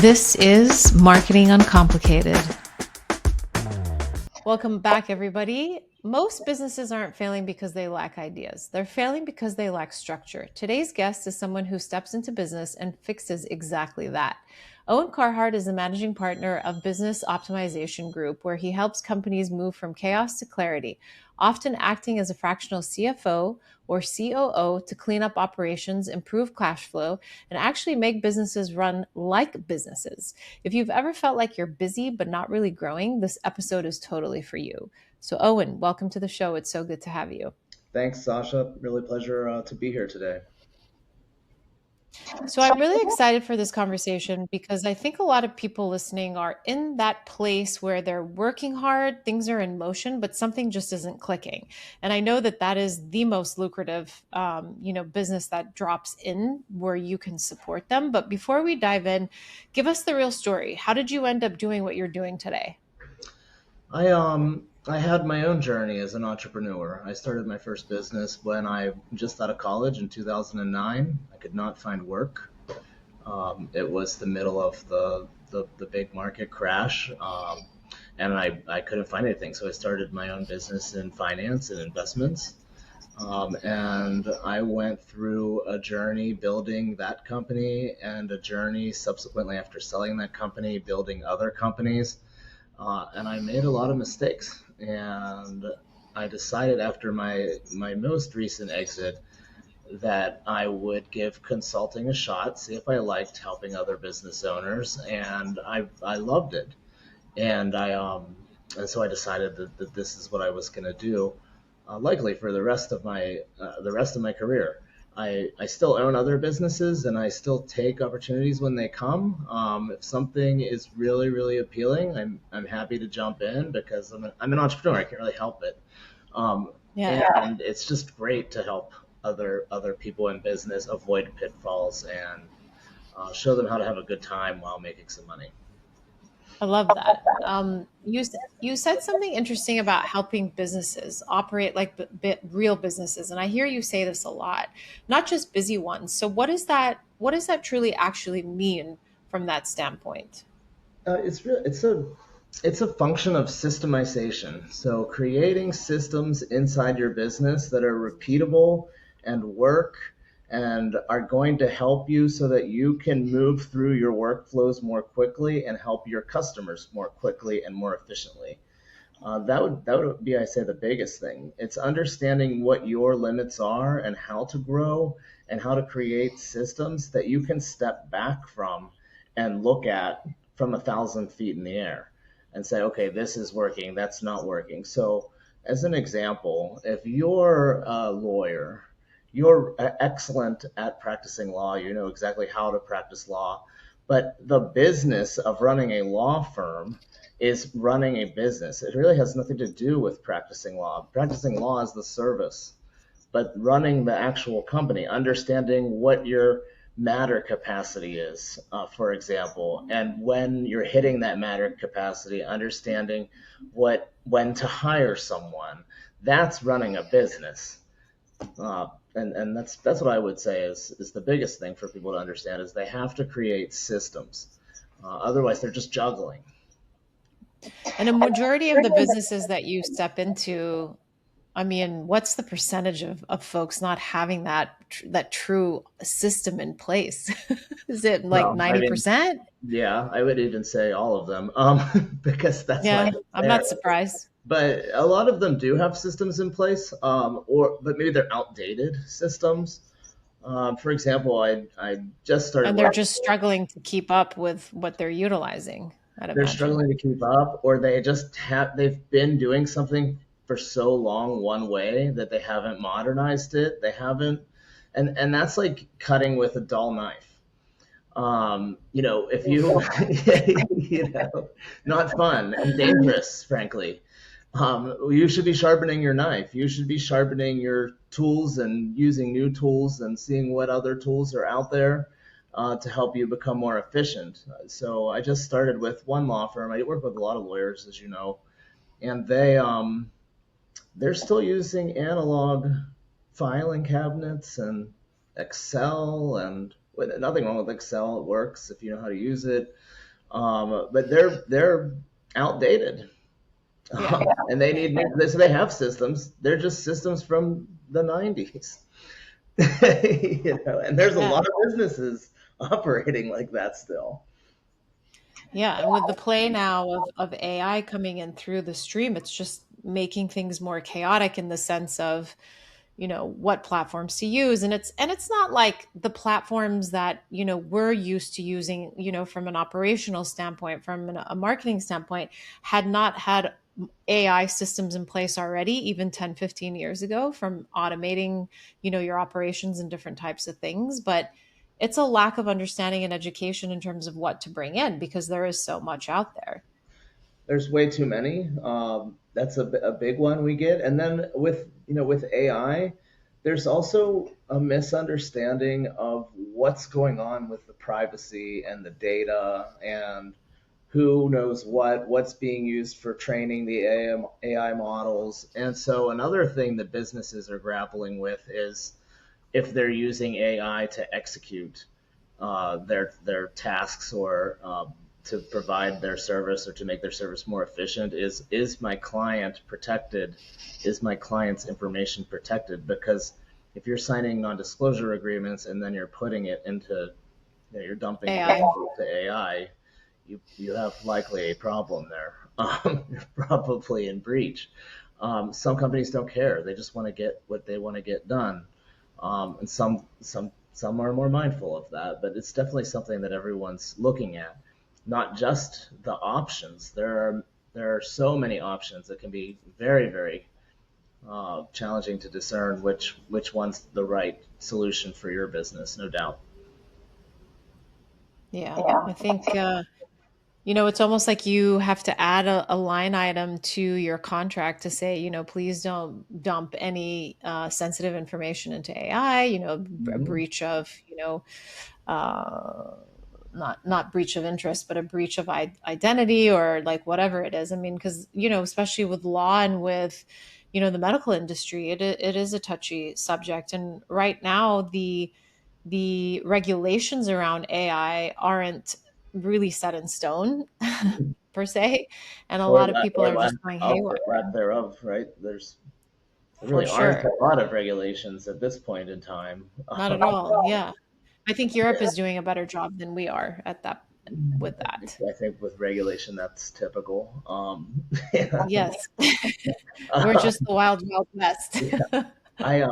This is Marketing Uncomplicated. Welcome back, everybody. Most businesses aren't failing because they lack ideas. They're failing because they lack structure. Today's guest is someone who steps into business and fixes exactly that. Owen Carhart is the managing partner of Business Optimization Group, where he helps companies move from chaos to clarity, often acting as a fractional CFO or COO to clean up operations, improve cash flow, and actually make businesses run like businesses. If you've ever felt like you're busy but not really growing, this episode is totally for you. So, Owen, welcome to the show. It's so good to have you. Thanks, Sasha. Really pleasure to be here today. So, I'm really excited for this conversation because I think a lot of people listening are in that place where they're working hard, things are in motion, but something just isn't clicking. And I know that that is the most lucrative, business that drops in where you can support them. But before we dive in, give us the real story. How did you end up doing what you're doing today? I had my own journey as an entrepreneur. I started my first business when I just out of college in 2009. I could not find work. It was the middle of the big market crash, and I couldn't find anything. So I started my own business in finance and investments. And I went through a journey building that company and a journey subsequently after selling that company, building other companies. And I made a lot of mistakes. And I decided after my most recent exit that I would give consulting a shot, see if I liked helping other business owners, and I loved it. And so I decided that this is what I was going to do, likely for the rest of my career. I still own other businesses and I still take opportunities when they come. If something is really, really appealing, I'm happy to jump in because I'm an entrepreneur. I can't really help it. Yeah. And it's just great to help other people in business avoid pitfalls and show them how to have a good time while making some money. I love that. You said something interesting about helping businesses operate like real businesses, and I hear you say this a lot, not just busy ones. So, what is that? What does that truly actually mean from that standpoint? It's a function of systemization. So creating systems inside your business that are repeatable and work and are going to help you so that you can move through your workflows more quickly and help your customers more quickly and more efficiently. That would be, I say, the biggest thing. It's understanding what your limits are and how to grow and how to create systems that you can step back from and look at from 1,000 feet in the air and say, okay, this is working, that's not working. So, as an example, if you're a lawyer, you're excellent at practicing law, you know exactly how to practice law, but the business of running a law firm is running a business. It really has nothing to do with practicing law. Practicing law is the service, but running the actual company, understanding what your matter capacity is, for example, and when you're hitting that matter capacity, understanding when to hire someone. That's running a business. And that's what I would say is the biggest thing for people to understand is they have to create systems. Otherwise, they're just juggling. And a majority of the businesses that you step into, I mean, what's the percentage of folks not having that true system in place? Is it like Well, I mean, 90%? yeah, I would even say all of them, because that's why Yeah, it's I'm there. not surprised. But a lot of them do have systems in place, but maybe they're outdated systems. For example, I just started And they're working. just struggling to keep up with what they're utilizing, I'd They're imagine. struggling to keep up, or they've been doing something for so long one way that they haven't modernized it. They haven't, and that's like cutting with a dull knife. If Oof. you, not fun and dangerous, frankly. You should be sharpening your knife. You should be sharpening your tools and using new tools and seeing what other tools are out there to help you become more efficient. So I just started with one law firm. I work with a lot of lawyers, as you know, and they're still using analog filing cabinets and Excel and nothing wrong with Excel. It works if you know how to use it. But they're outdated. Yeah. And they need new, so they have systems. They're just systems from the 90s. And there's a Yeah. lot of businesses operating like that still. Yeah. And with the play now of AI coming in through the stream, it's just making things more chaotic in the sense of, what platforms to use. And it's not like the platforms that, we're used to using, from an operational standpoint, from a marketing standpoint, had not had AI systems in place already, even 10, 15 years ago, from automating, your operations and different types of things. But it's a lack of understanding and education in terms of what to bring in because there is so much out there. There's way too many. That's a big one we get. And then with AI, there's also a misunderstanding of what's going on with the privacy and the data and who knows what's being used for training the AI models. And so another thing that businesses are grappling with is if they're using AI to execute their tasks or to provide their service or to make their service more efficient, is my client protected? Is my client's information protected? Because if you're signing non-disclosure agreements and then you're putting it into, you're dumping it AI. into AI, you have likely a problem there. You're probably in breach. Some companies don't care; they just want to get what they want to get done, and some are more mindful of that. But it's definitely something that everyone's looking at, not just the options. There are so many options that can be very very challenging to discern which one's the right solution for your business, no doubt. Yeah. I think it's almost like you have to add a line item to your contract to say, please don't dump any sensitive information into AI, a Mm-hmm. breach of, uh, not breach of interest, but a breach of identity or like whatever it is. I mean, because, especially with law and with, the medical industry, it is a touchy subject. And right now, the regulations around AI aren't really set in stone per se, and a Or lot of people are just going haywire. lack thereof, right? There For really aren't sure. a lot of regulations at this point in time. Not at all. Yeah. I think Europe is doing a better job than we are at that with that. I think with regulation, that's typical. Yeah. Yes. We're Uh, just the wild, wild west. yeah. I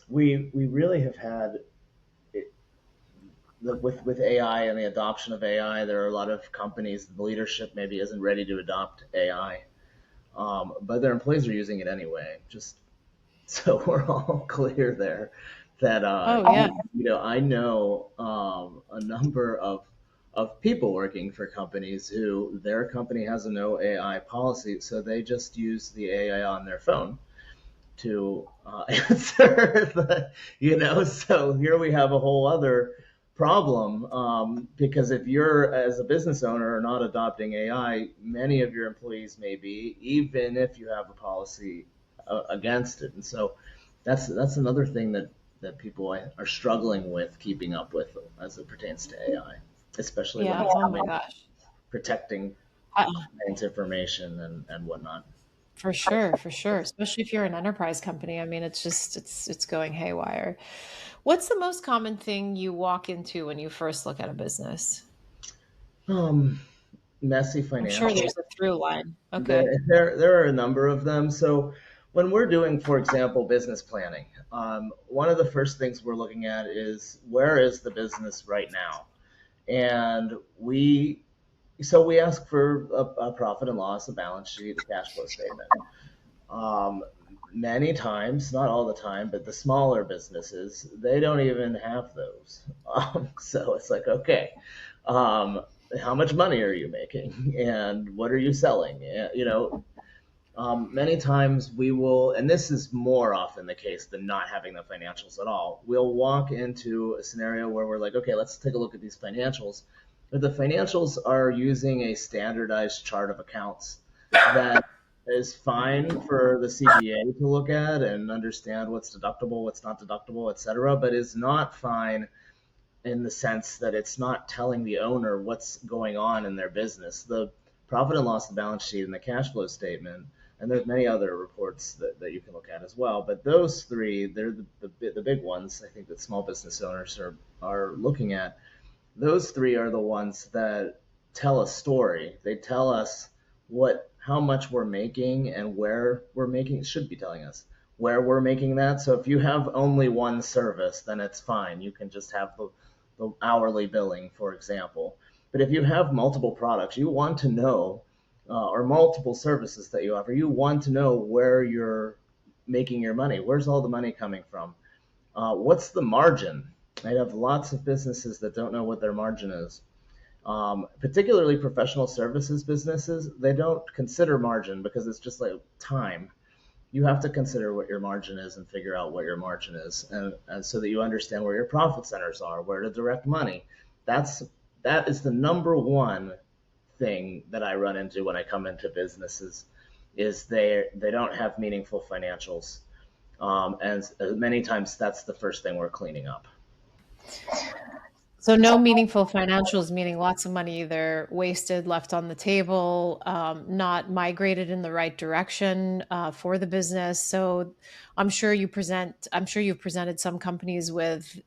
we really have had it, with AI and the adoption of AI. There are a lot of companies. The leadership maybe isn't ready to adopt AI, but their employees are using it anyway. Just so we're all clear there, that Oh, yeah. I know a number of people working for companies who their company has a no AI policy, so they just use the AI on their phone to answer so here we have a whole other problem, because if you're, as a business owner, not adopting AI, many of your employees may be, even if you have a policy against it. And so that's another thing that people are struggling with keeping up with as it pertains to AI, especially when Yeah. it's Oh my coming gosh. protecting Uh, clients' information and whatnot. for sure, for sure. Especially if you're an enterprise company. I mean, it's going haywire. What's the most common thing you walk into when you first look at a business? Um, Messy I'm sure financials. there's a through line. There, Okay. there are a number of them. So when we're doing, for example, business planning, one of the first things we're looking at is where is the business right now, and we ask for a profit and loss, a balance sheet, a cash flow statement. Um, Many times, not all the time, but the smaller businesses, they don't even have those. So it's like, okay, um, how much money are you making, and what are you selling? Many times we will, and this is more often the case than not having the financials at all. We'll walk into a scenario where we're like, okay, let's take a look at these financials. But the financials are using a standardized chart of accounts that is fine for the CPA to look at and understand what's deductible, what's not deductible, et cetera, but is not fine in the sense that it's not telling the owner what's going on in their business. The profit and loss balance sheet and the cash flow statement, and there's many other reports that you can look at as well. But those three, they're the big ones I think that small business owners are looking at. Those three are the ones that tell a story. They tell us how much we're making and where we're making. It should be telling us where we're making that. So if you have only one service, then it's fine. You can just have the hourly billing, for example. But if you have multiple products, you want to know, or multiple services that you offer, you want to know where you're making your money. Where's all the money coming from? What's the margin? I have lots of businesses that don't know what their margin is. Particularly professional services businesses, they don't consider margin because it's just like time. You have to consider what your margin is and figure out what your margin is, and so that you understand where your profit centers are, where to direct money. That is the number one thing that I run into when I come into businesses, is they don't have meaningful financials, and many times that's the first thing we're cleaning up. So no meaningful financials, meaning lots of money either wasted, left on the table, not migrated in the right direction for the business. So I'm sure you've presented some companies with,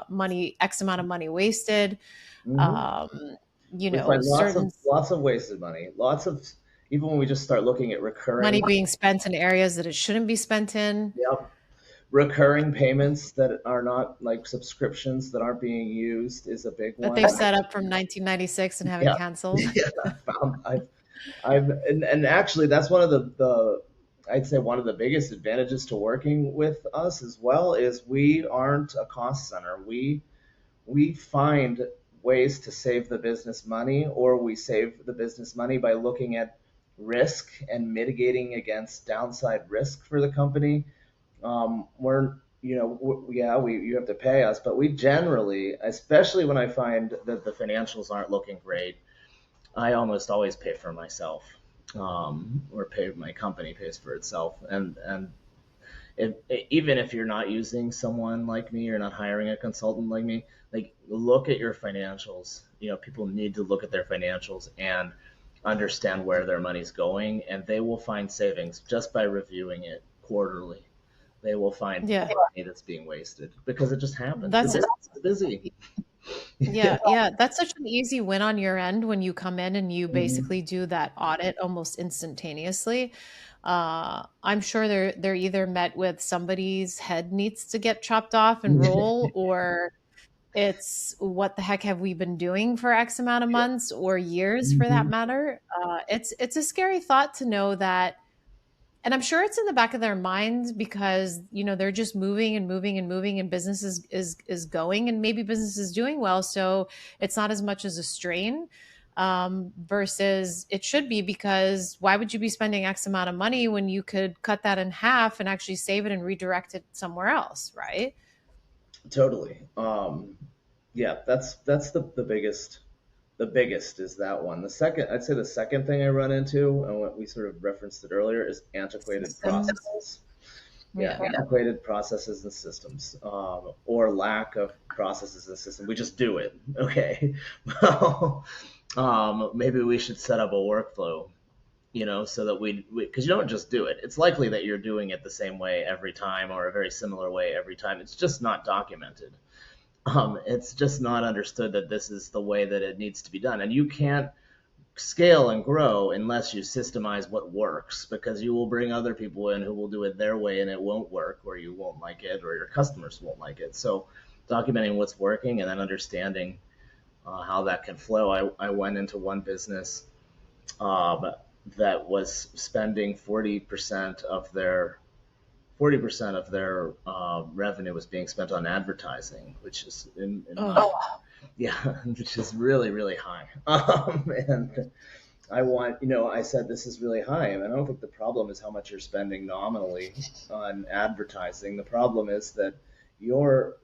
money, X amount of money wasted, Mm-hmm. um, We find certain lots of wasted money, lots of, even when we just start looking at recurring. money being spent in areas that it shouldn't be spent in, Yep. Recurring payments that are not like subscriptions that aren't being used is a big that one. they've set up from 1996 and haven't Yeah, canceled. yeah. And actually that's one of the I'd say one of the biggest advantages to working with us as well is we aren't a cost center. We find ways to save the business money, or we save the business money by looking at risk and mitigating against downside risk for the company. We're, yeah, you have to pay us, but we generally, especially when I find that the financials aren't looking great, I almost always pay for myself, or my company pays for itself. And if, even if you're not using someone like me, you're not hiring a consultant like me, like look at your financials. People need to look at their financials and understand where their money's going, and they will find savings just by reviewing it quarterly. They will find Yeah. money that's being wasted because it just happens. The That's business is busy. Yeah. Yeah, yeah, that's such an easy win on your end when you come in and you Mhm. basically do that audit almost instantaneously. I'm sure they're either met with somebody's head needs to get chopped off and roll, or it's what the heck have we been doing for X amount of months or years for that Mhm. matter. It's a scary thought to know that, and I'm sure it's in the back of their minds because they're just moving and moving and moving, and business is going, and maybe business is doing well, so it's not as much as a strain, versus it should be, because why would you be spending X amount of money when you could cut that in half and actually save it and redirect it somewhere else, right? Totally. Yeah, that's the biggest. The biggest is that one. I'd say the second thing I run into, and what we sort of referenced it earlier, is antiquated Systems. processes. Yeah, Yeah. antiquated processes and systems, or lack of processes and systems. We just do it. Okay. Well, maybe we should set up a workflow, so that because you don't just do it. It's likely that you're doing it the same way every time, or a very similar way every time. It's just not documented. It's just not understood that this is the way that it needs to be done. And you can't scale and grow unless you systemize what works, because you will bring other people in who will do it their way and it won't work, or you won't like it, or your customers won't like it. So documenting what's working and then understanding how that can flow. I went into one business um, that was spending 40% of their revenue was being spent on advertising, which is in my, Oh, yeah, which is really really high. And I said this is really high, and I don't think the problem is how much you're spending nominally on advertising. The problem is that you're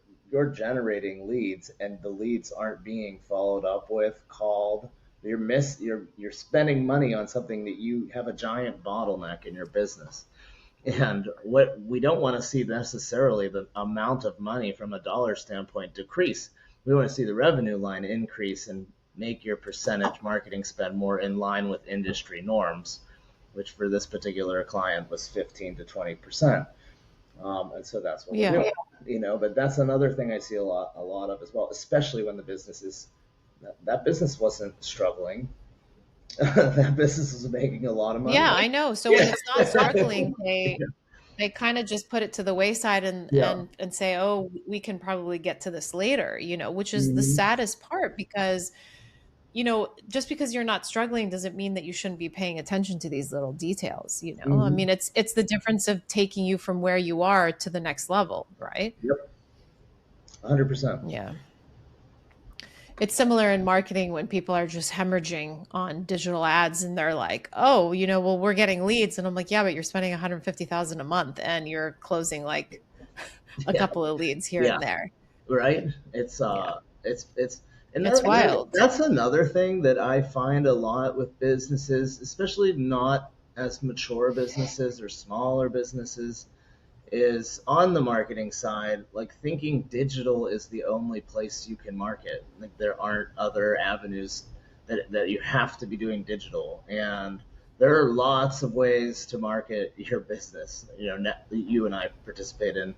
generating leads, and the leads aren't being followed up with, called. You're spending money on something that you have a giant bottleneck in your business. And what we don't want to see necessarily the amount of money from a dollar standpoint decrease. We want to see the revenue line increase and make your percentage marketing spend more in line with industry norms, which for this particular client was 15 to 20%. And so that's what we're Yeah. doing, but that's another thing I see a lot of as well, especially when the business is, that business wasn't struggling. That business is making a lot of money. Yeah, I know. So when Yeah. it's not struggling, they kind of just put it to the wayside and Yeah. and say, "Oh, we can probably get to this later," which is the Mhm. saddest part because just because you're not struggling doesn't mean that you shouldn't be paying attention to these little details. I Mhm. mean, it's the difference of taking you from where you are to the next level, right? Yep. 100%. Yeah. It's similar in marketing when people are just hemorrhaging on digital ads and they're like, "Oh, well, we're getting leads." And I'm like, "Yeah, but you're spending 150,000 a month and you're closing like a Yeah. couple of leads here Yeah. and there." Right. It's Yeah. and It's wild. that's another thing that I find a lot with businesses, especially not as mature businesses or smaller businesses, is on the marketing side, like thinking digital is the only place you can market. Like there aren't other avenues that you have to be doing digital. And there are lots of ways to market your business. You and I participate in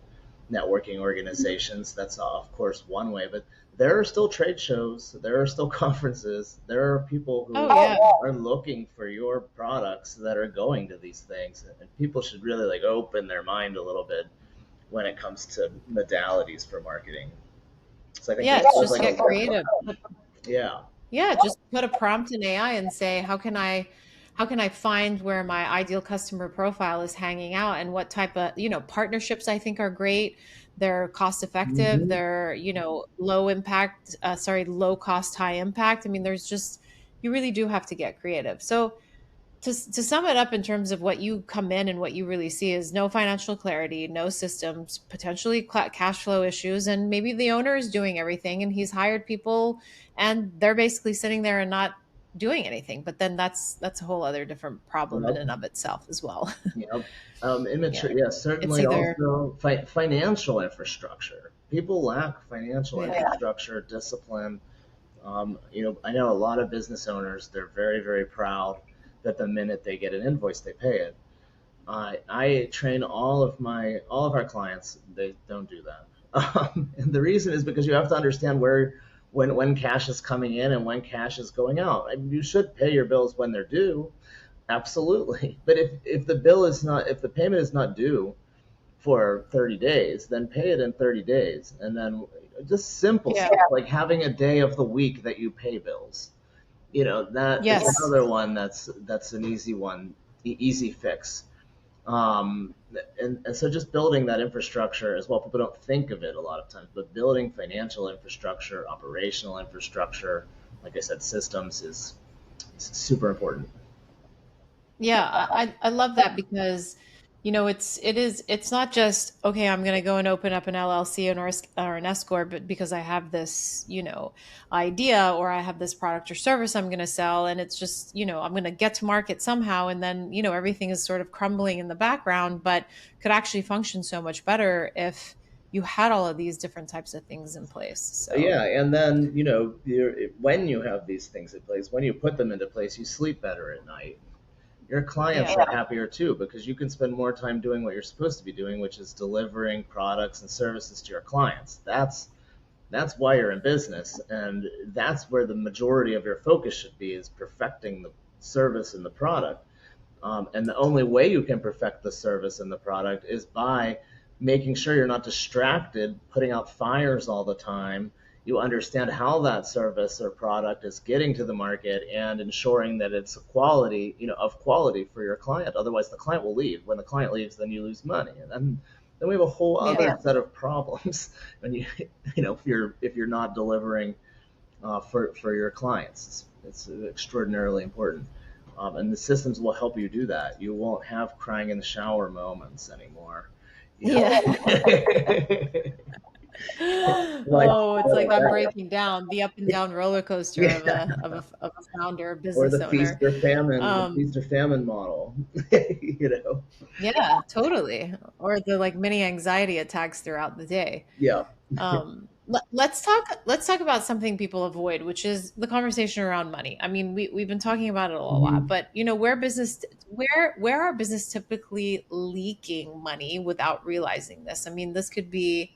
networking organizations. That's of course one way, but there are still trade shows, there are still conferences, there are people Oh who yeah. are looking for your products that are going to these things, and people should really like open their mind a little bit when it comes to modalities for marketing. So I think Yeah, there's, it's there's just like a get creative. yeah. Yeah, just put a prompt in AI and say, how can I find where my ideal customer profile is hanging out and what type of, partnerships I think are great. They're cost effective, Hmm. they're, low impact, low cost, high impact. I mean, you really do have to get creative. So to sum it up in terms of what you come in and what you really see is no financial clarity, no systems, potentially cash flow issues, and maybe the owner is doing everything and he's hired people and they're basically sitting there and not doing anything. But then that's a whole other different problem in Yep. and of itself as well. Yep. Yeah, Immature. Yeah, it's certainly. either Also, financial infrastructure. People lack financial yeah, infrastructure, discipline. I know a lot of business owners. They're very, very proud that the minute they get an invoice, they pay it. I train all of our clients. They don't do that, and the reason is because you have to understand when cash is coming in and when cash is going out. I mean, you should pay your bills when they're due, absolutely. But if the payment is not due for 30 days, then pay it in 30 days, and then just simple yeah, stuff like having a day of the week that you pay bills. That is yes, another one that's an easy one, easy fix. Um, and so just building that infrastructure as well. People don't think of it a lot of times, but building financial infrastructure, operational infrastructure, like I said, systems is super important. yeah. I love that because it's not just okay, I'm going to go and open up an LLC or an S corp, but because I have this idea or I have this product or service I'm going to sell, and it's just I'm going to get to market somehow, and then everything is sort of crumbling in the background, but could actually function so much better if you had all of these different types of things in place. So Yeah, and then when you have these things in place, when you put them into place, you sleep better at night. Your clients yeah, are happier too because you can spend more time doing what you're supposed to be doing, which is delivering products and services to your clients. That's why you're in business, and that's where the majority of your focus should be, is perfecting the service and the product. And the only way you can perfect the service and the product is by making sure you're not distracted, putting out fires all the time. You understand how that service or product is getting to the market and ensuring that it's of quality for your client. Otherwise, the client will leave. When the client leaves, then you lose money, and then we have a whole yeah. other set of problems when if you're not delivering for your clients. It's extraordinarily important. And the systems will help you do that. You won't have crying in the shower moments anymore. You know, Yeah. like, Oh, it's like I'm breaking down the up and down roller coaster of yeah, a founder, a or business owner. the Um, feast or famine model. you know, yeah, totally. Or the like mini anxiety attacks throughout the day. yeah, Um, Let's talk about something people avoid, which is the conversation around money. I mean, we've been talking about it a lot, Mhm. but where are business typically leaking money without realizing this? I mean, this could be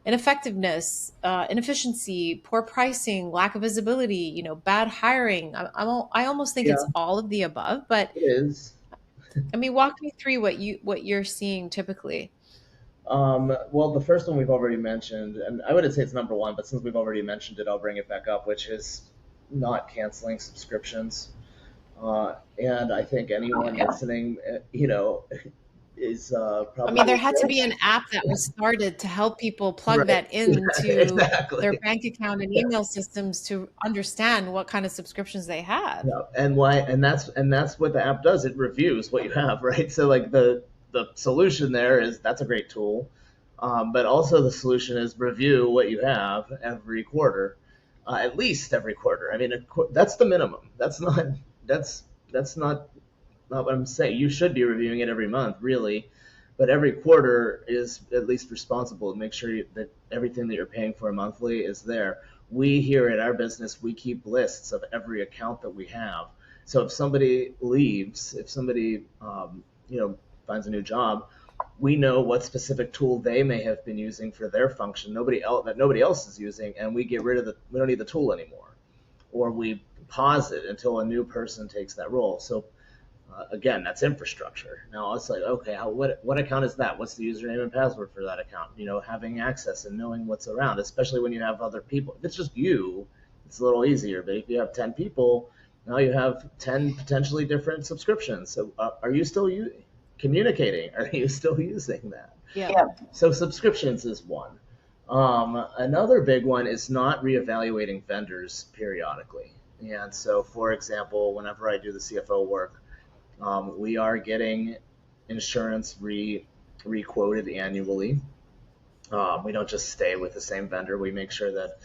ineffectiveness, inefficiency, poor pricing, lack of visibility, bad hiring. I almost think it's Yeah, all of the above. But it is. I mean, walk me through what you're seeing typically. Well, the first one we've already mentioned, and I wouldn't say it's number one, but since we've already mentioned it, I'll bring it back up, which is not canceling subscriptions. And I think anyone Yeah. listening, is I mean, there probably had to be an app that was started to help people plug right. that into their Exactly. bank account and Yeah. email systems to understand what kind of subscriptions they have. Yeah, and why? And that's what the app does. It reviews what you have, right? So like the solution there is that's a great tool, but also the solution is review what you have every quarter, at least every quarter. I mean, that's the minimum. That's that's not what I'm saying. You should be reviewing it every month, really, but every quarter is at least responsible to make sure that everything that you're paying for monthly is there. We here at our business, we keep lists of every account that we have. So if somebody leaves, if somebody finds a new job, we know what specific tool they may have been using for their function, nobody else is using, and we get rid of we don't need the tool anymore, or we pause it until a new person takes that role. So again, that's infrastructure. Now it's like, okay, what account is that? What's the username and password for that account? Having access and knowing what's around, especially when you have other people. If it's just you, it's a little easier. But if you have 10 people, now you have 10 potentially different subscriptions. So are you still communicating? Are you still using that? Yeah. Yeah. So subscriptions is one. Another big one is not reevaluating vendors periodically. And so, for example, whenever I do the CFO work, we are getting insurance re-quoted annually. We don't just stay with the same vendor. We make sure that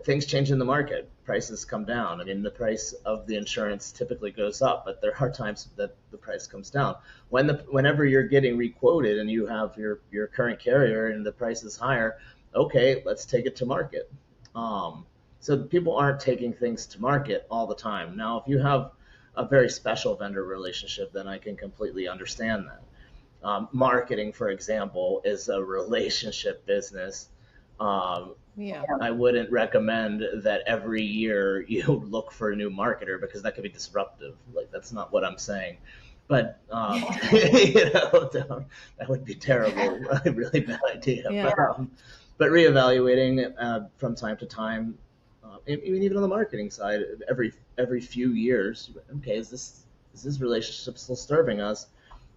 things change in the market, prices come down. I mean, the price of the insurance typically goes up, but there are times that the price comes down. Whenever you're getting re-quoted and you have your current carrier and the price is higher, okay, let's take it to market. So people aren't taking things to market all the time. Now, if you have a very special vendor relationship, then I can completely understand that. Marketing, for example, is a relationship business. Yeah. I wouldn't recommend that every year you look for a new marketer because that could be disruptive. Like that's not what I'm saying. But that would be terrible, a really bad idea. Yeah. But reevaluating from time to time, even on the marketing side, every few years, okay, is this relationship still serving us,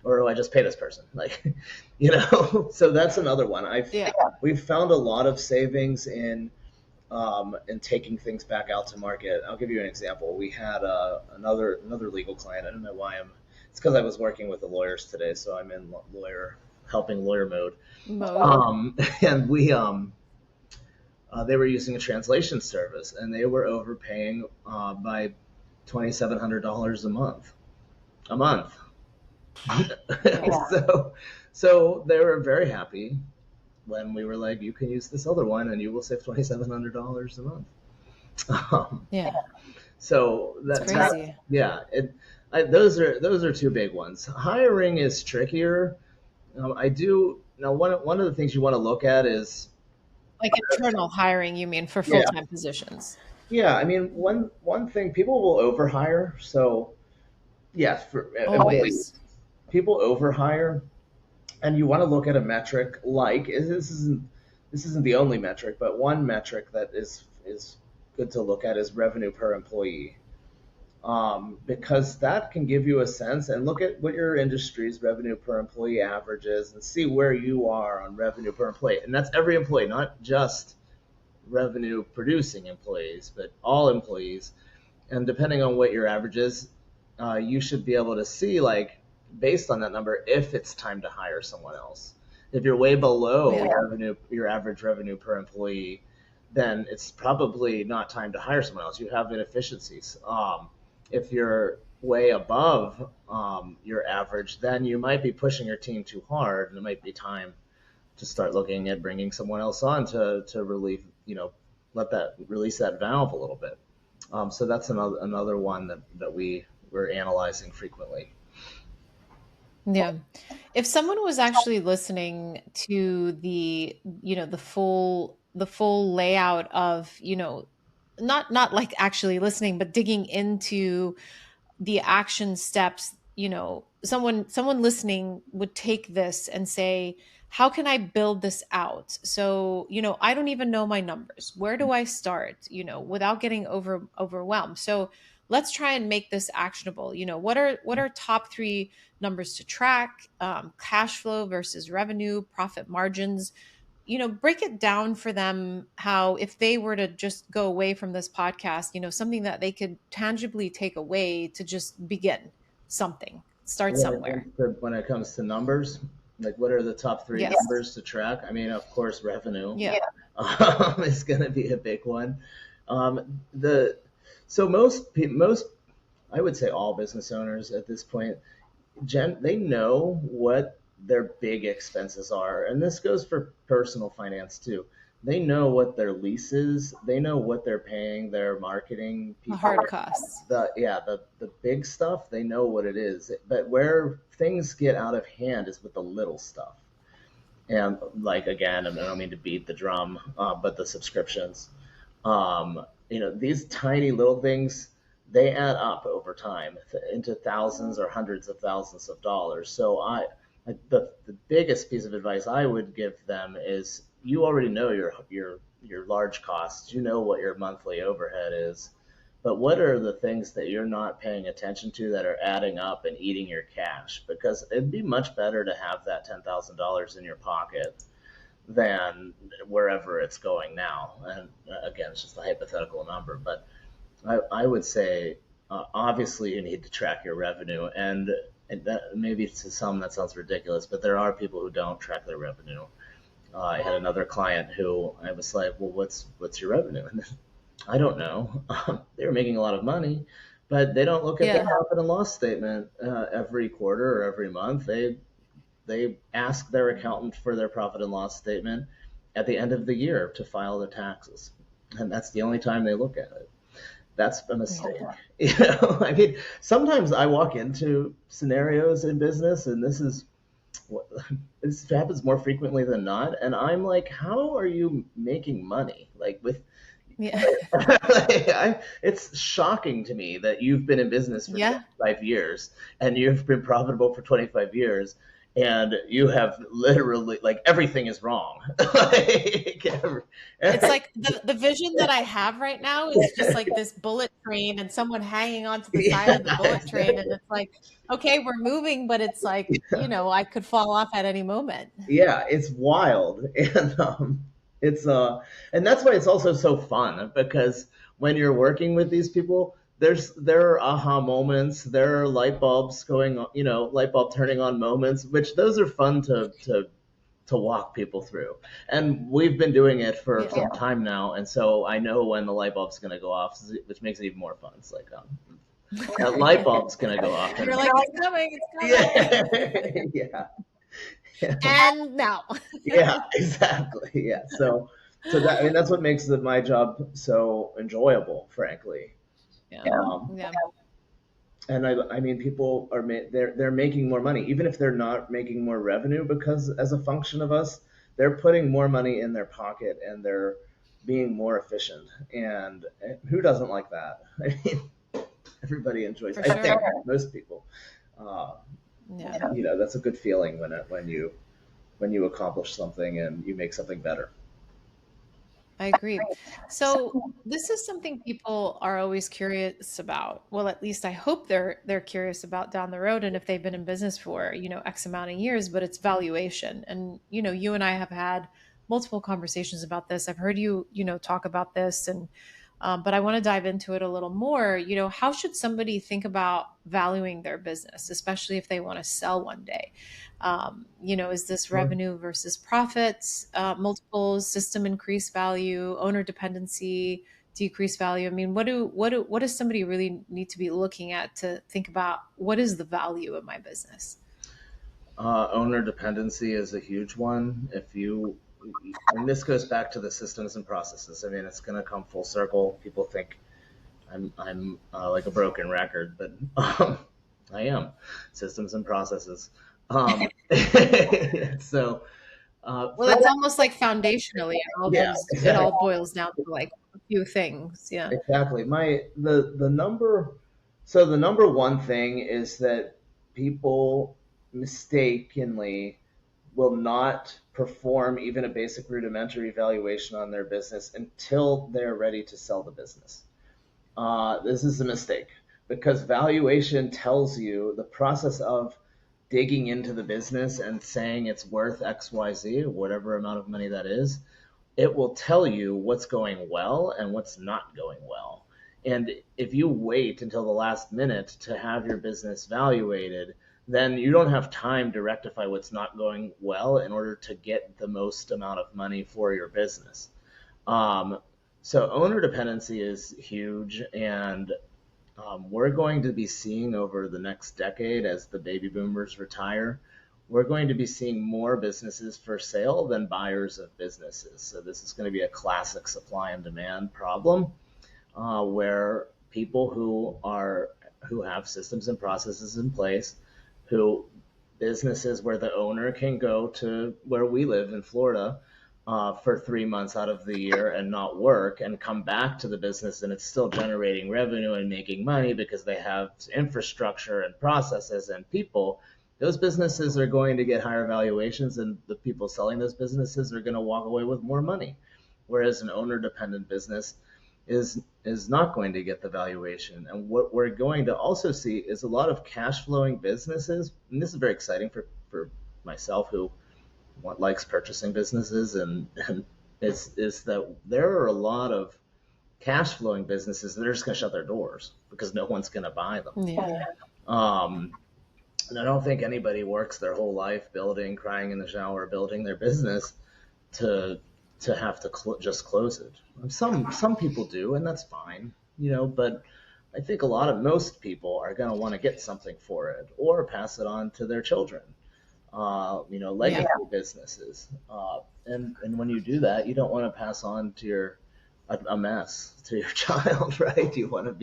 or do I just pay this person? Like, so that's another one. Yeah. We've found a lot of savings in taking things back out to market. I'll give you an example. We had another legal client. I don't know why I'm. It's because I was working with the lawyers today, so I'm in helping lawyer mode. Mode. And they were using a translation service, and they were overpaying by $2,700 a month. A month. Yeah. So they were very happy when we were like, you can use this other one and you will save $2,700 a month. Um, Yeah. so It's crazy. yeah, those are two big ones. Hiring is trickier. I do now. One of the things you want to look at is Like internal hiring, you mean for yeah, full-time positions? yeah. I mean, one thing people will overhire. So yes, for employees, Always. people overhire, and you want to look at a metric like this isn't the only metric, but one metric that is good to look at is revenue per employee, because that can give you a sense and look at what your industry's revenue per employee average is and see where you are on revenue per employee, and that's every employee, not just revenue producing employees, but all employees. And depending on what your average is, you should be able to see, like, based on that number, if it's time to hire someone else. If you're way below Yeah. your average revenue per employee, then it's probably not time to hire someone else. You have inefficiencies. If you're way above your average, then you might be pushing your team too hard, and it might be time to start looking at bringing someone else on to relieve let that release that valve a little bit. So that's another one that we're analyzing frequently. Yeah. If someone was actually listening to the full layout of, not like actually listening, but digging into the action steps, someone listening would take this and say, how can I build this out? So, I don't even know my numbers. Where do I start, without getting overwhelmed? So let's try and make this actionable. What are top three numbers to track? Cash flow versus revenue, profit margins. Break it down for them, how if they were to just go away from this podcast, something that they could tangibly take away to just begin something, start somewhere. When it comes to numbers, like what are the top three Yes. numbers to track? I mean, of course, revenue Yeah. is going to be a big one. The so most I would say all business owners at this point, they know what their big expenses are, and this goes for personal finance too. They know what their lease is. They know what they're paying their marketing The people. hard costs. The big stuff, they know what it is. But where things get out of hand is with the little stuff. And like again, I don't mean to beat the drum, but the subscriptions, these tiny little things, they add up over time into thousands or hundreds of thousands of dollars. So the biggest piece of advice I would give them is you already know your large costs. You know what your monthly overhead is, but what are the things that you're not paying attention to that are adding up and eating your cash? Because it'd be much better to have that $10,000 in your pocket than wherever it's going now. And again, it's just a hypothetical number, but I would say obviously you need to track your revenue, and that, maybe to some that sounds ridiculous, but there are people who don't track their revenue. I had another client who I was like, "Well, what's your revenue?" And I don't know. They were making a lot of money, but they don't look at the Yeah. profit and loss statement every quarter or every month. They ask their accountant for their profit and loss statement at the end of the year to file their taxes, and that's the only time they look at it. That's a mistake. I mean, sometimes I walk into scenarios in business, and this happens more frequently than not, and I'm like, how are you making money? Like with Yeah. it's shocking to me that you've been in business for Yeah. 25 years and you've been profitable for 25 years and you have literally like everything is wrong. It's like the vision that I have right now is just like this bullet train and someone hanging onto the side of the bullet train. And it's like, okay, we're moving, but it's like, I could fall off at any moment. Yeah, it's wild, it's and that's why it's also so fun because when you're working with these people, there are aha moments, there are light bulbs going on, light bulb turning on moments, which those are fun to walk people through. And we've been doing it for some time now, and so I know when the light bulb's going to go off, which makes it even more fun. It's like that light bulb's going to go off. You're like, it's coming, it's coming. Yeah. And now. Yeah, exactly. Yeah. So that, I mean, that's what makes my job so enjoyable, frankly. Yeah. Um, Yeah. and I mean, people they're making more money, even if they're not making more revenue, because as a function of us, they're putting more money in their pocket and they're being more efficient. And who doesn't like that? I mean, everybody enjoys. For I think sure. most people. Uh, Yeah. that's a good feeling when you accomplish something and you make something better. I agree. So this is something people are always curious about. Well, at least I hope they're curious about down the road and if they've been in business for, X amount of years, but it's valuation. And you and I have had multiple conversations about this. I've heard you, talk about this and but I want to dive into it a little more. How should somebody think about valuing their business, especially if they want to sell one day? Is this revenue versus profits, multiples, system increase value, owner dependency, decrease value? I mean, what does somebody really need to be looking at to think about what is the value of my business? Owner dependency is a huge one. If you and this goes back to the systems and processes. I mean, it's going to come full circle. People think I'm like a broken record, but I am systems and processes. Um, so Well, for it's almost like foundationally, yeah, it exactly. all boils down to like a few things. Yeah. Exactly. The number so the number one thing is that people mistakenly will not perform even a basic rudimentary valuation on their business until they're ready to sell the business. This is a mistake because valuation tells you the process of digging into the business and saying it's worth XYZ, whatever amount of money that is, it will tell you what's going well and what's not going well. And if you wait until the last minute to have your business valuated, then you don't have time to rectify what's not going well in order to get the most amount of money for your business. Um, so owner dependency is huge, and we're going to be seeing over the next decade as the baby boomers retire, we're going to be seeing more businesses for sale than buyers of businesses. So this is going to be a classic supply and demand problem, where people who have systems and processes in place, who businesses where the owner can go to where we live in Florida for 3 months out of the year and not work and come back to the business and it's still generating revenue and making money because they have infrastructure and processes and people. Those businesses are going to get higher valuations and the people selling those businesses are going to walk away with more money. Whereas an owner dependent business is not going to get the valuation. And what we're going to also see is a lot of cash flowing businesses, and this is very exciting for myself who likes purchasing businesses, and is that there are a lot of cash flowing businesses that are just going to shut their doors because no one's going to buy them. Yeah. Um, and I don't think anybody works their whole life building, crying in the shower, building their business to have to just close it. Some people do, and that's fine, But I think most people are going to want to get something for it or pass it on to their children. Legacy businesses, and when you do that, you don't want to pass on to a mess to your child, right? You want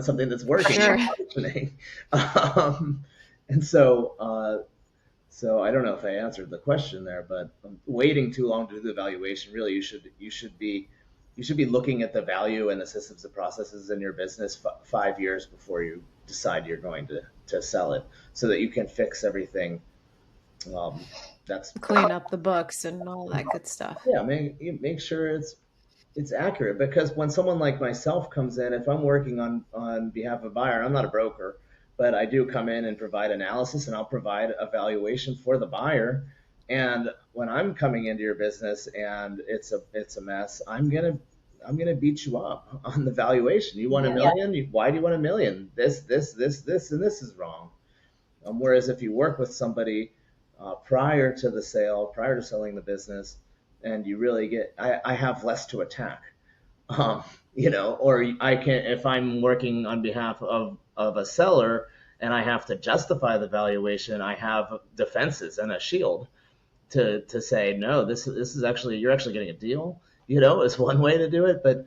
something that's working, Sure. functioning. Um, and so I don't know if I answered the question there, but waiting too long to do the evaluation, really, you should be looking at the value and the systems and processes in your business 5 years before you decide you're going to sell it, so that you can fix everything. That's Clean up the books and all that good stuff. Yeah, make sure it's accurate, because when someone like myself comes in, if I'm working on behalf of a buyer, I'm not a broker, but I do come in and provide analysis, and I'll provide a valuation for the buyer. And when I'm coming into your business and it's a mess, I'm gonna beat you up on the valuation. You want a million? Why do you want a million? This, and this is wrong. Whereas if you work with somebody prior to the sale, prior to selling the business, and you really I have less to attack. Um, or I can, if I'm working on behalf of a seller and I have to justify the valuation, I have defenses and a shield to say, no, this is actually, you're actually getting a deal, is one way to do it. But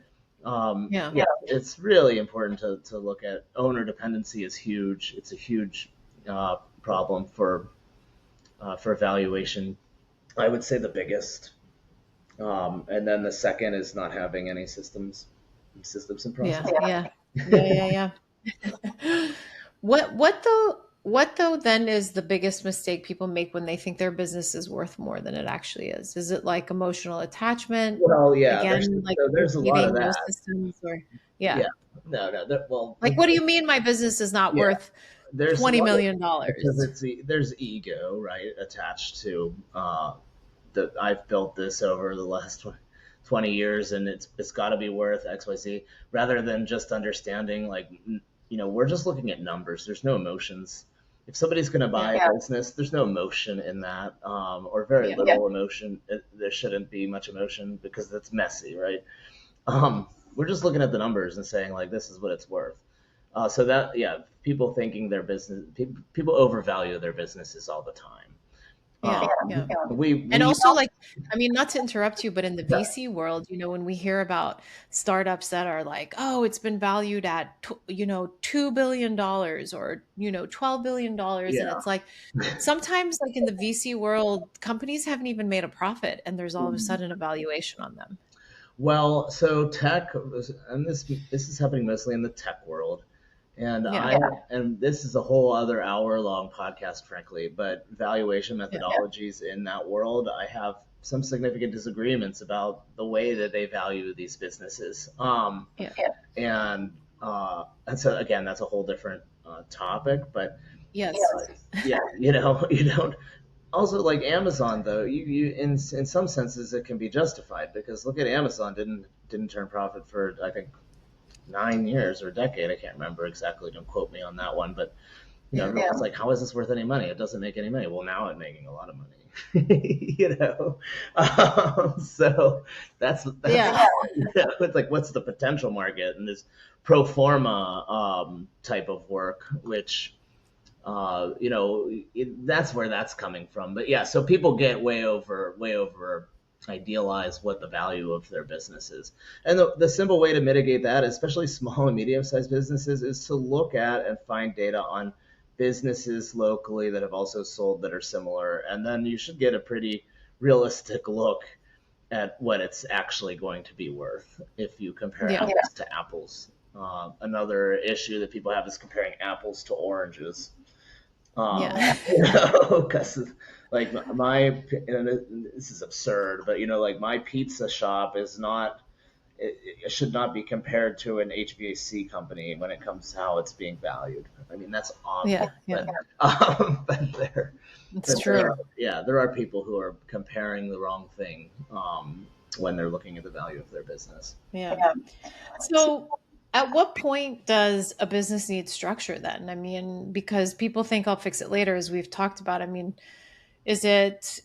Yeah. it's really important to look at owner dependency is huge. It's a huge problem for valuation. I would say the biggest. And then the second is not having any systems and Yeah. processes. Yeah. Yeah. Yeah. What though then is the biggest mistake people make when they think their business is worth more than it actually is? Is it like emotional attachment? Well, yeah, Again, like there's a lot of repeating those that. systems or Yeah, yeah. no, well, Like what do you mean my business is not yeah, worth there's a 20 lot of, million because dollars? there's ego, right, attached to that I've built this over the last 20 years, and it's got to be worth XYZ, rather than just understanding, like, we're just looking at numbers. There's no emotions. If somebody's going to buy Yeah. a business, there's no emotion in that, or very Yeah. little emotion. There shouldn't be much emotion because it's messy, right? We're just looking at the numbers and saying, like, this is what it's worth. So that, yeah, people thinking their business, people overvalue their businesses all the time. Yeah. Yeah. And We also, like, I mean, not to interrupt you, but in the yeah, VC world, when we hear about startups that are like, oh, it's been valued at, $2 billion or, $12 billion. And yeah. it's like, sometimes like in the VC world, companies haven't even made a profit and there's all of a sudden a valuation on them. Well, so and this is happening mostly in the tech world, and Yeah. and this is a whole other hour-long podcast, frankly. But valuation Yeah. methodologies in that world, I have some significant disagreements about the way that they value these businesses. Yeah. And so again, that's a whole different topic. But Yes. yeah, you don't. Also, like Amazon, though, you in some senses it can be justified because look at Amazon didn't turn profit for I think 9 years or a decade. I can't remember exactly. Don't quote me on that one. But Yeah. everyone's like, how is this worth any money? It doesn't make any money. Well, now it's making a lot of money. So Yeah. it's like what's the potential market and this pro forma type of work, which that's where that's coming from. But yeah, so people get way over idealize what the value of their business is. And the simple way to mitigate that, especially small and medium sized businesses, is to look at and find data on businesses locally that have also sold that are similar. And then you should get a pretty realistic look at what it's actually going to be worth if you compare Yeah. apples to apples. Another issue that people have is comparing apples to oranges. Yeah. Because like and this is absurd, but like my pizza shop is not, it should not be compared to an HVAC company when it comes to how it's being valued. I mean, that's Yeah. awful, Yeah. but It's true. there are people who are comparing the wrong thing when they're looking at the value of their business. Yeah. So, at what point does a business need structure then? I mean, because people think I'll fix it later, as we've talked about. I mean, is it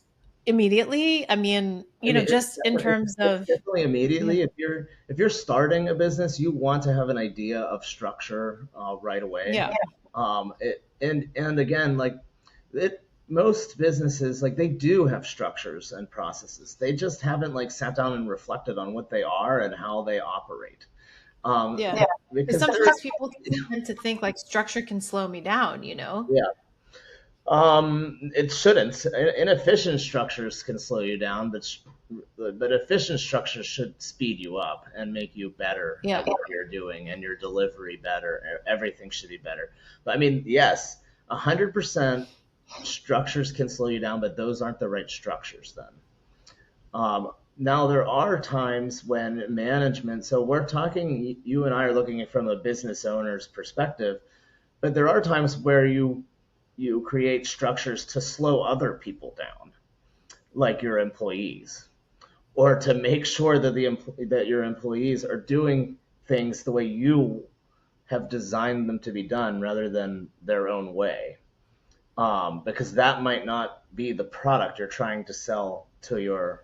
immediately? I mean, I mean, just in terms it's of, definitely yeah, immediately. If you're starting a business, you want to have an idea of structure right away. yeah, And again, like most businesses, like they do have structures and processes. They just haven't like sat down and reflected on what they are and how they operate. Um, yeah. Because because sometimes people tend to think like structure can slow me down. yeah, it shouldn't. Inefficient structures can slow you down, but efficient structures should speed you up and make you better Yeah, at what you're doing and your delivery better. Everything should be better. But I mean, yes, 100% structures can slow you down, but those aren't the right structures then. Now there are times when management. So we're talking. You and I are looking at it from a business owner's perspective, but there are times where you create structures to slow other people down, like your employees, or to make sure that that your employees are doing things the way you have designed them to be done rather than their own way. Because that might not be the product you're trying to sell to your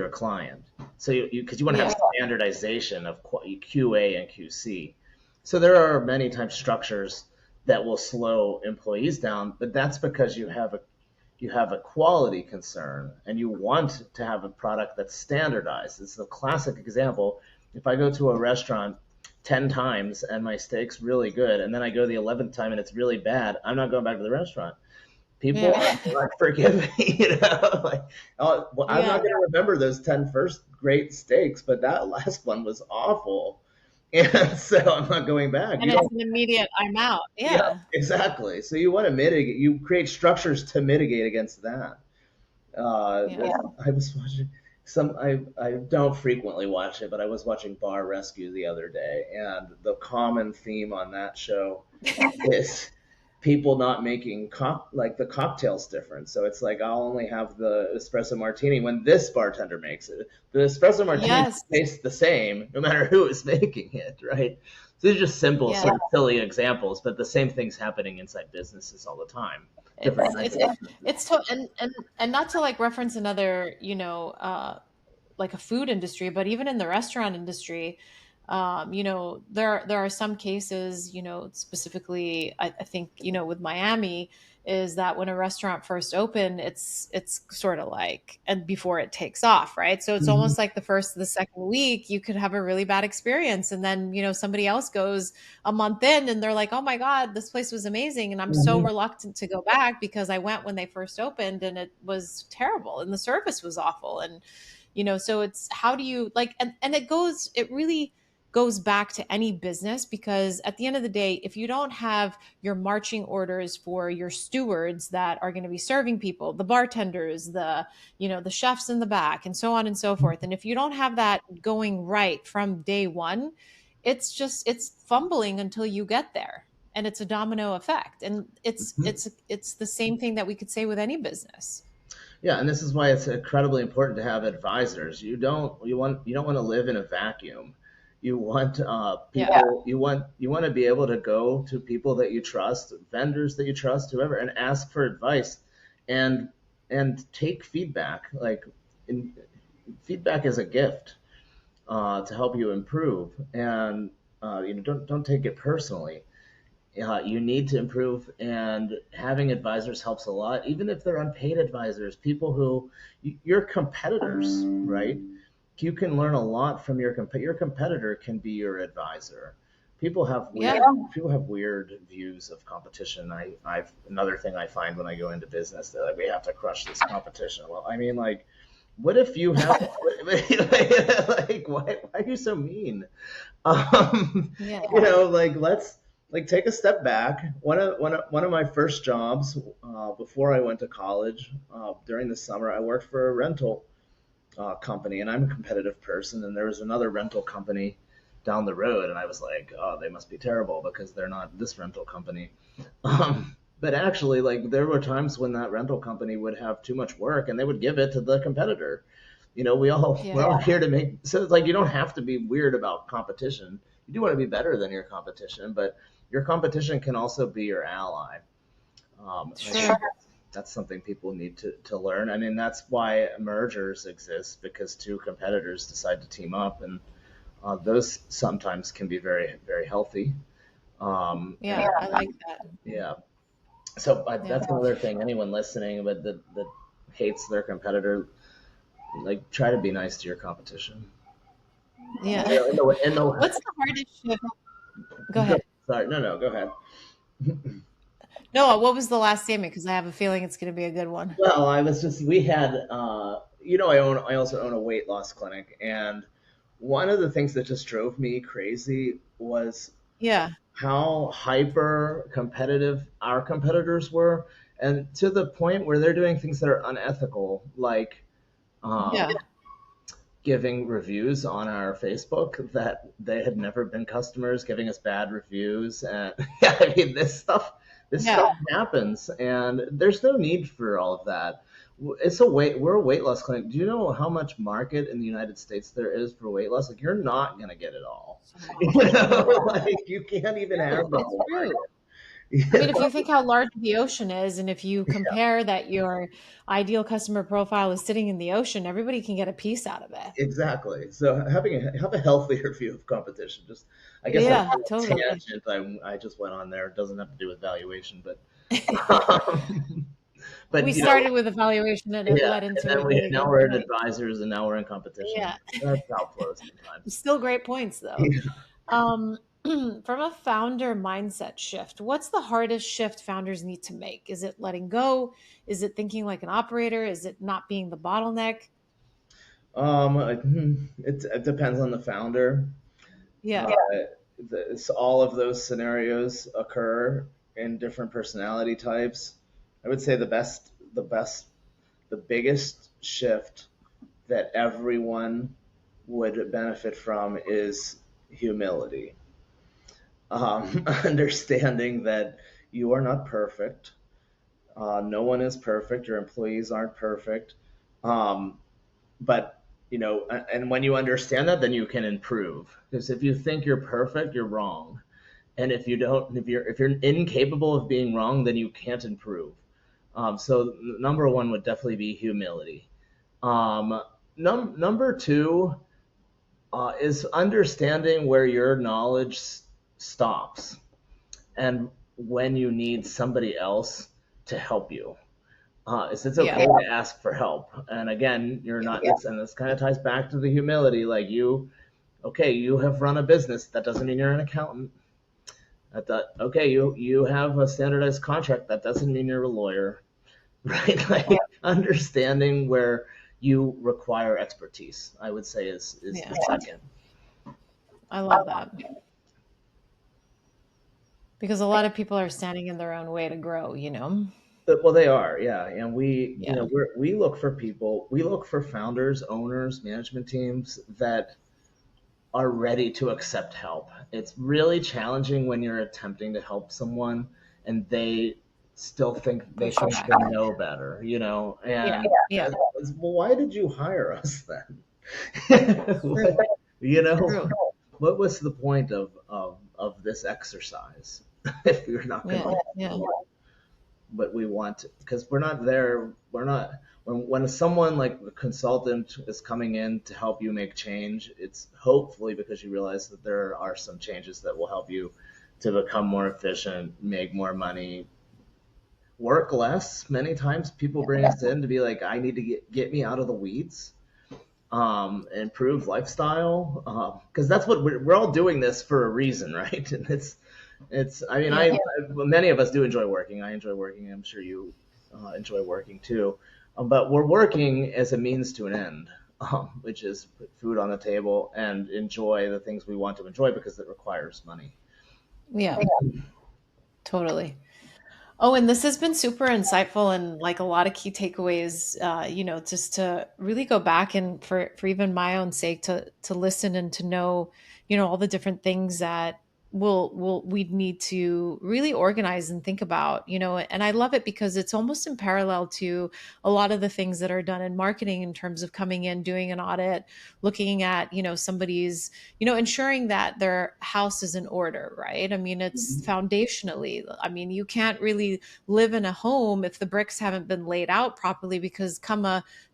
client. So because you want to yeah, have standardization of QA and QC. So there are many times structures that will slow employees down, but that's because you have a quality concern and you want to have a product that's standardized. It's a classic example. If I go to a restaurant 10 times and my steak's really good, and then I go the 11th time and it's really bad, I'm not going back to the restaurant. People yeah, are like, forgive me, like, oh, well, I'm not yeah. going to remember those 10 first great steaks, but that last one was awful. And so I'm not going back. And You it's don't, an immediate I'm out. yeah, Yeah, exactly. So you want to mitigate, you create structures to mitigate against that. yeah, I was watching I don't frequently watch it, but I was watching Bar Rescue the other day, and the common theme on that show is people not making like the cocktails different. So it's like I'll only have the espresso martini when this bartender makes it. The espresso martini yes, tastes the same no matter who is making it, right? So these are just simple, yeah. sort of silly examples, but the same thing's happening inside businesses all the time. Different It's kinds it's of businesses. it's to, and not to like reference another, like a food industry, but even in the restaurant industry, There are some cases, specifically, I think, with Miami, is that when a restaurant first opened, it's sort of like, and before it takes off, right? So it's Mhm. almost like the second week, you could have a really bad experience, and then somebody else goes a month in, and they're like, "Oh my God, this place was amazing," and I'm so Mhm. reluctant to go back because I went when they first opened, and it was terrible, and the service was awful, and so it's how do you like, and it really goes back to any business, because at the end of the day, if you don't have your marching orders for your stewards that are going to be serving people, the bartenders, the chefs in the back, and so on and so forth, and if you don't have that going right from day one, it's fumbling until you get there, and it's a domino effect, and it's the same thing that we could say with any business. Yeah, and this is why it's incredibly important to have advisors. You don't want to live in a vacuum. You want Yeah. people. You want to be able to go to people that you trust, vendors that you trust, whoever, and ask for advice, and take feedback. In, feedback is a gift to help you improve, and don't take it personally. You need to improve, and having advisors helps a lot, even if they're unpaid advisors, people who your competitors, right? You can learn a lot from your competitor can be your advisor. Yeah. People have weird views of competition. I've another thing I find when I go into business, they're like, we have to crush this competition. Well, I mean, like, what if you have like why are you so mean? Yeah. Like, let's like take a step back. One of my first jobs before I went to college, during the summer, I worked for a rental company, and I'm a competitive person. And there was another rental company down the road, and I was like, oh, they must be terrible because they're not this rental company. But actually, like, there were times when that rental company would have too much work, and they would give it to the competitor. We're Yeah. all here to make, so it's like you don't have to be weird about competition. You do want to be better than your competition, but your competition can also be your ally. I think Sure. that's something people need to learn. I mean, that's why mergers exist, because two competitors decide to team up, and those sometimes can be very, very healthy. And Yeah, I like that. yeah, so Yeah. that's another thing. Anyone listening, but that hates their competitor, like, try to be nice to your competition. Yeah. In What's the hardest shift? Go go, ahead. sorry, no, go ahead. No, what was the last statement? Because I have a feeling it's going to be a good one. Well, I was just we had I also own a weight loss clinic, and one of the things that just drove me crazy was Yeah. how hyper competitive our competitors were, and to the point where they're doing things that are unethical, like um, Yeah. giving reviews on our Facebook that they had never been customers, giving us bad reviews, and yeah, I mean, this Yeah. stuff happens, and there's no need for all of that. We're a weight loss clinic. Do you know how much market in the United States there is for weight loss? Like, you're not gonna get it all. So much. No. Like, you can't even have True. the It's whole true. I mean, if market. you think how large the ocean is, and if you compare that your ideal customer profile is sitting in the ocean, everybody can get a piece out of it. Exactly. So have a healthier view of competition. Just, I guess that's Yeah, a totally. tangent I just went on there. It doesn't have to do with valuation, um, but We started with evaluation and it yeah. led And into then a really now good we're at point. advisors, and now we're in competition. Yeah. That's how it flows sometimes. Still great points, though. Um, from a founder mindset shift, what's the hardest shift founders need to make? Is it letting go? Is it thinking like an operator? Is it not being the bottleneck? It depends on the founder. Yeah. Uh, all of those scenarios occur in different personality types. I would say the biggest shift that everyone would benefit from is humility. Understanding that you are not perfect. No one is perfect. Your employees aren't perfect. Um, but and when you understand that, then you can improve. Because if you think you're perfect, you're wrong. And if you don't, if you're incapable of being wrong, then you can't improve. So number one would definitely be humility. Um, number two, is understanding where your knowledge stops and when you need somebody else to help you. It's Yeah. okay to ask for help. And again, you're not, and this kind of ties back to the humility. Like okay, you have run a business. That doesn't mean you're an accountant. Okay, you have a standardized contract. That doesn't mean you're a lawyer, right? Like understanding where you require expertise, I would say is Yeah. the second. I love that. Because a lot of people are standing in their own way to grow, you know? Well, they are, yeah. And Yeah. we look for people, we look for founders, owners, management teams that are ready to accept help. It's really challenging when you're attempting to help someone and they still think they Push think back. they know better, you know? Yeah. And Yeah. well, why did you hire us then? True. You know, True. what was the point of this exercise if you're not going Yeah. to Yeah. what we want because we're not there. We're not when someone like a consultant is coming in to help you make change. It's hopefully because you realize that there are some changes that will help you to become more efficient, make more money, work less. Many times people bring us in to be like, I need to get me out of the weeds, improve lifestyle, because that's what we're all doing this for a reason, right? And I mean, Yeah. many of us do enjoy working. I enjoy working. I'm sure you enjoy working too. But we're working as a means to an end, which is put food on the table and enjoy the things we want to enjoy because it requires money. Yeah. Totally. Oh, and this has been super insightful and like a lot of key takeaways, just to really go back and for even my own sake to listen and to know, all the different things that we'd need to really organize and think about, and I love it because it's almost in parallel to a lot of the things that are done in marketing in terms of coming in, doing an audit, looking at, somebody's, ensuring that their house is in order, right? I mean, it's Mhm. foundationally, I mean, you can't really live in a home if the bricks haven't been laid out properly because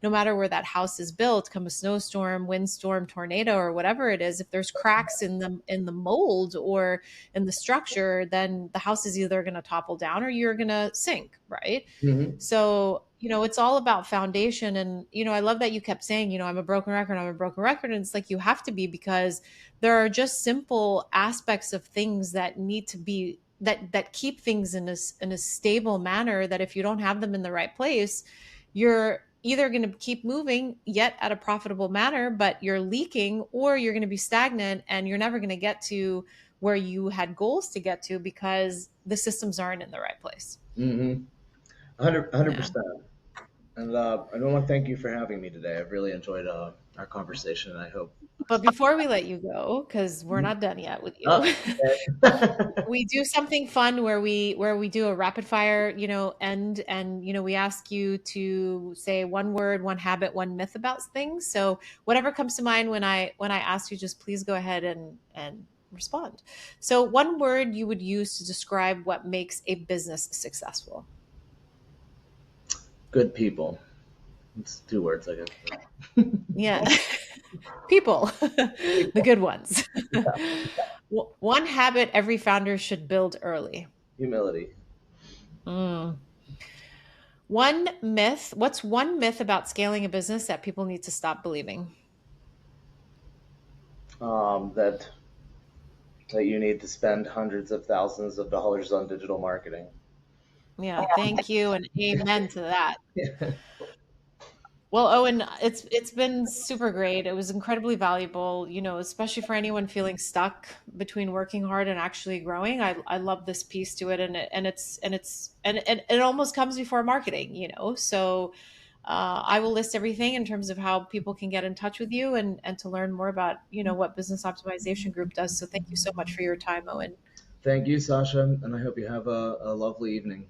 no matter where that house is built, come a snowstorm, windstorm, tornado, or whatever it is, if there's cracks in the mold or in the structure, then the house is either going to topple down or you're going to sink, right? Mhm. So, it's all about foundation. And, I love that you kept saying, I'm a broken record, I'm a broken record. And it's like you have to be because there are just simple aspects of things that need to be that keep things in a stable manner, that if you don't have them in the right place, you're either going to keep moving yet at a profitable manner, but you're leaking, or you're going to be stagnant and you're never going to get to where you had goals to get to because the systems aren't in the right place. Mhm. 100 Yeah. percent. And I want to thank you for having me today. I've really enjoyed our conversation, and I hope. But before we let you go, because we're not done yet with Oh, you, okay. we do something fun where we do a rapid fire, end, and we ask you to say one word, one habit, one myth about things. So whatever comes to mind when I ask you, just please go ahead and respond. So one word you would use to describe what makes a business successful. Good people. It's two words, I guess. Yeah. People, the good ones. One habit every founder should build early. Humility. Mm. What's one myth about scaling a business that people need to stop believing? That you need to spend hundreds of thousands of dollars on digital marketing. Yeah, thank you and amen to that. Yeah. Well, Owen, it's been super great. It was incredibly valuable, especially for anyone feeling stuck between working hard and actually growing. I love this piece to it, and it almost comes before marketing, So I will list everything in terms of how people can get in touch with you and to learn more about, what Business Optimization Group does. So thank you so much for your time, Owen. Thank you, Sasha, and I hope you have a lovely evening.